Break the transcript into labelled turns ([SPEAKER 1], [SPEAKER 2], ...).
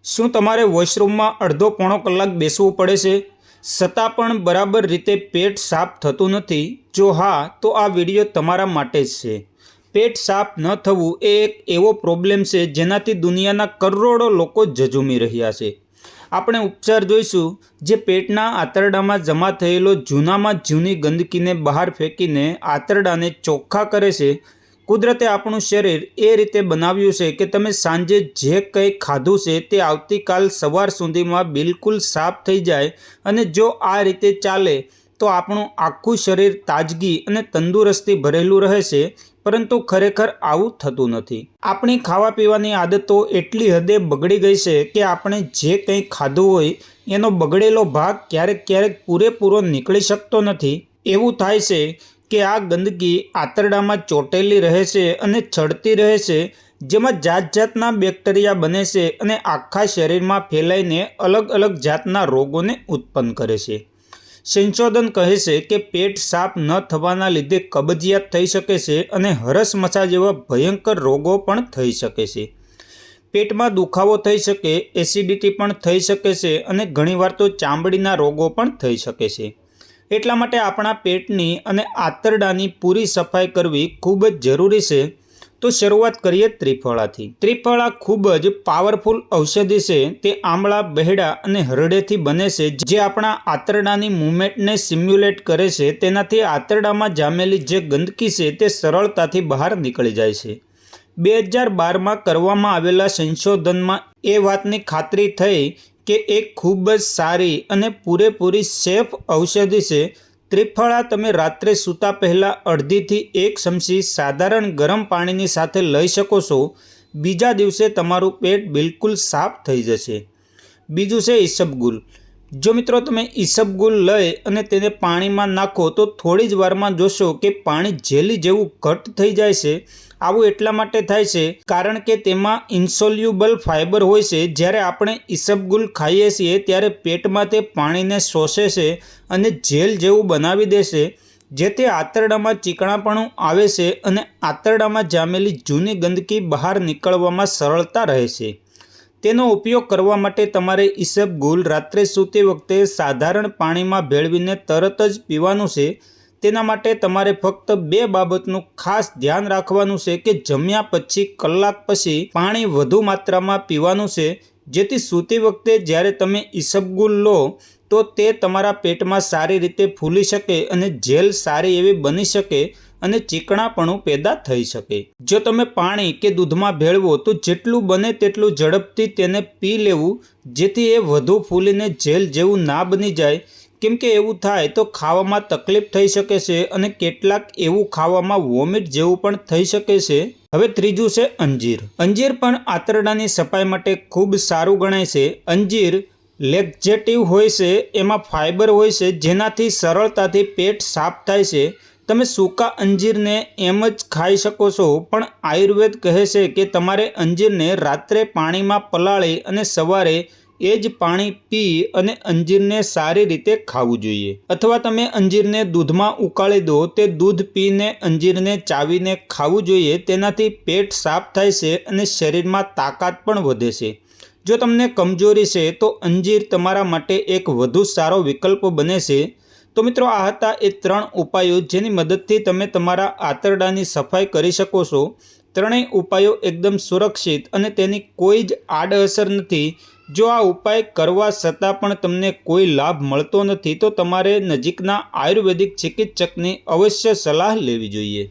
[SPEAKER 1] શું તમારે વોશરૂમમાં અડધો પોણો કલાક બેસવું પડે છે છતાં પણ બરાબર રીતે પેટ સાફ થતું નથી? જો હા, તો આ વિડીયો તમારા માટે જ છે। પેટ સાફ ન થવું એ એક એવો પ્રોબ્લેમ છે જેનાથી દુનિયાના કરોડો લોકો ઝઝૂમી રહ્યા છે। આપણે ઉપચાર જોઈશું જે પેટના આંતરડામાં જમા થયેલો જૂનામાં જૂની ગંદકીને બહાર ફેંકીને આંતરડાને ચોખ્ખા કરે છે। કુદરતે આપણું શરીર એ રીતે બનાવ્યું છે કે તમે સાંજે જે કંઈ ખાધું છે તે આવતીકાલ સવાર સુધીમાં બિલકુલ સાફ થઈ જાય, અને જો આ રીતે ચાલે તો આપણું આખું શરીર તાજગી અને તંદુરસ્તી ભરેલું રહે છે। પરંતુ ખરેખર આવું થતું નથી। આપણી ખાવા પીવાની આદતો એટલી હદે બગડી ગઈ છે કે આપણે જે કંઈ ખાધું હોય એનો બગડેલો ભાગ ક્યારેક પૂરેપૂરો નીકળી શકતો નથી। એવું થાય છે કે આ ગંદકી આંતરડામાં ચોંટેલી રહે છે અને ચડતી રહે છે, જેમાં જાતના બેક્ટેરિયા બને છે અને આખા શરીરમાં ફેલાઈને અલગ અલગ જાતના રોગોને ઉત્પન્ન કરે છે। સંશોધન કહે છે કે પેટ સાફ ન થવાના લીધે કબજિયાત થઈ શકે છે અને હરસમસા જેવા ભયંકર રોગો પણ થઈ શકે છે। પેટમાં દુખાવો થઈ શકે, એસિડિટી પણ થઈ શકે છે અને ઘણીવાર તો ચામડીના રોગો પણ થઈ શકે છે। એટલા માટે આપણા પેટની અને આંતરડાની પૂરી સફાઈ કરવી ખૂબ જ જરૂરી છે। તો શરૂઆત કરીએ ત્રિફળાથી। ત્રિફળા ખૂબ જ પાવરફુલ ઔષધિ છે। તે આમળા, બહેડા અને હરડેથી બને છે, જે આપણા આંતરડાની મૂવમેન્ટને સિમ્યુલેટ કરે છે। તેનાથી આંતરડામાં જામેલી જે ગંદકી છે તે સરળતાથી બહાર નીકળી જાય છે। 2012માં કરવામાં આવેલા સંશોધનમાં એ વાતની ખાતરી થઈ કે એક ખૂબ જ સારી અને પૂરેપૂરી સેફ ઔષધિ છે। ત્રિફળા તમે રાત્રે સૂતા પહેલાં અડધીથી 1 ચમચી સાધારણ ગરમ પાણીની સાથે લઈ શકો છો। બીજા દિવસે તમારું પેટ બિલકુલ સાફ થઈ જશે। બીજું છે ઈસબગુલ। જો મિત્રો તમે ઈસબગુલ લઈ અને તેને પાણીમાં નાખો તો થોડી જ વારમાં જોશો કે પાણી જેલી જેવું ઘટ થઈ જાય છે। આવું એટલા માટે થાય છે કારણ કે તેમાં ઇન્સોલ્યુબલ ફાઇબર હોય છે। જ્યારે આપણે ઈસબગુલ ખાઈએ છીએ ત્યારે પેટમાં તે પાણીને શોષે છે અને જેલ જેવું બનાવી દેશે, જેથી આંતરડામાં ચીકણાપણું આવે છે અને આંતરડામાં જામેલી જૂની ગંદકી બહાર નીકળવામાં સરળતા રહે છે। તેનો ઉપયોગ કરવા માટે તમારે ઈસબગુલ રાત્રે સૂતી વખતે સાધારણ પાણીમાં ભેળવીને તરત જ પીવાનું છે। તેના માટે તમારે ફક્ત 2 બાબતનું ખાસ ધ્યાન રાખવાનું છે કે જમ્યા પછી કલાક પછી પાણી વધુ માત્રામાં પીવાનું છે, જેથી સૂતી વખતે જ્યારે તમે ઈસબગુલ લો તો તે તમારા પેટમાં સારી રીતે ફૂલી શકે અને જેલ સારી એવી બની શકે અને ચીકણાપણું પેદા થઈ શકે। જો તમે પાણી કે દૂધમાં ભેળવો તો જેટલું બને તેટલું ઝડપથી તેને પી લેવું, જેથી એ વધુ ફૂલીને જેલ જેવું ના બની જાય। કેમ કે એવું થાય તો ખાવામાં તકલીફ થઈ શકે છે અને કેટલાક એવું ખાવામાં વોમિટ જેવું પણ થઈ શકે છે। હવે ત્રીજું છે અંજીર। અંજીર પણ આંતરડાની સફાઈ માટે ખૂબ સારું ગણાય છે। અંજીર લેક્ઝેટિવ હોય છે, એમાં ફાઇબર હોય છે જેનાથી સરળતાથી પેટ સાફ થાય છે। તમે સૂકા અંજીરને એમ જ ખાઈ શકો છો, પણ આયુર્વેદ કહે છે કે તમારે અંજીરને રાત્રે પાણીમાં પલાળી અને સવારે એ જ પાણી પી અને અંજીરને સારી રીતે ખાવું જોઈએ। અથવા તમે અંજીરને દૂધમાં ઉકાળી દો, તે દૂધ પીને અંજીરને ચાવીને ખાવું જોઈએ। તેનાથી પેટ સાફ થાય છે અને શરીરમાં તાકાત પણ વધે છે। જો તમને કમજોરી છે તો અંજીર તમારા માટે એક વધુ સારો વિકલ્પ બને છે। તો મિત્રો, આ હતા એ 3 ઉપાયો જેની મદદથી તમે તમારા આંતરડાની સફાઈ કરી શકો છો। ત્રણેય ઉપાયો એકદમ સુરક્ષિત અને તેની કોઈ જ આડઅસર નથી। જો આ ઉપાય કરવા છતાં પણ તમને કોઈ લાભ મળતો નથી તો તમારે નજીકના આયુર્વેદિક ચિકિત્સકની અવશ્ય સલાહ લેવી જોઈએ।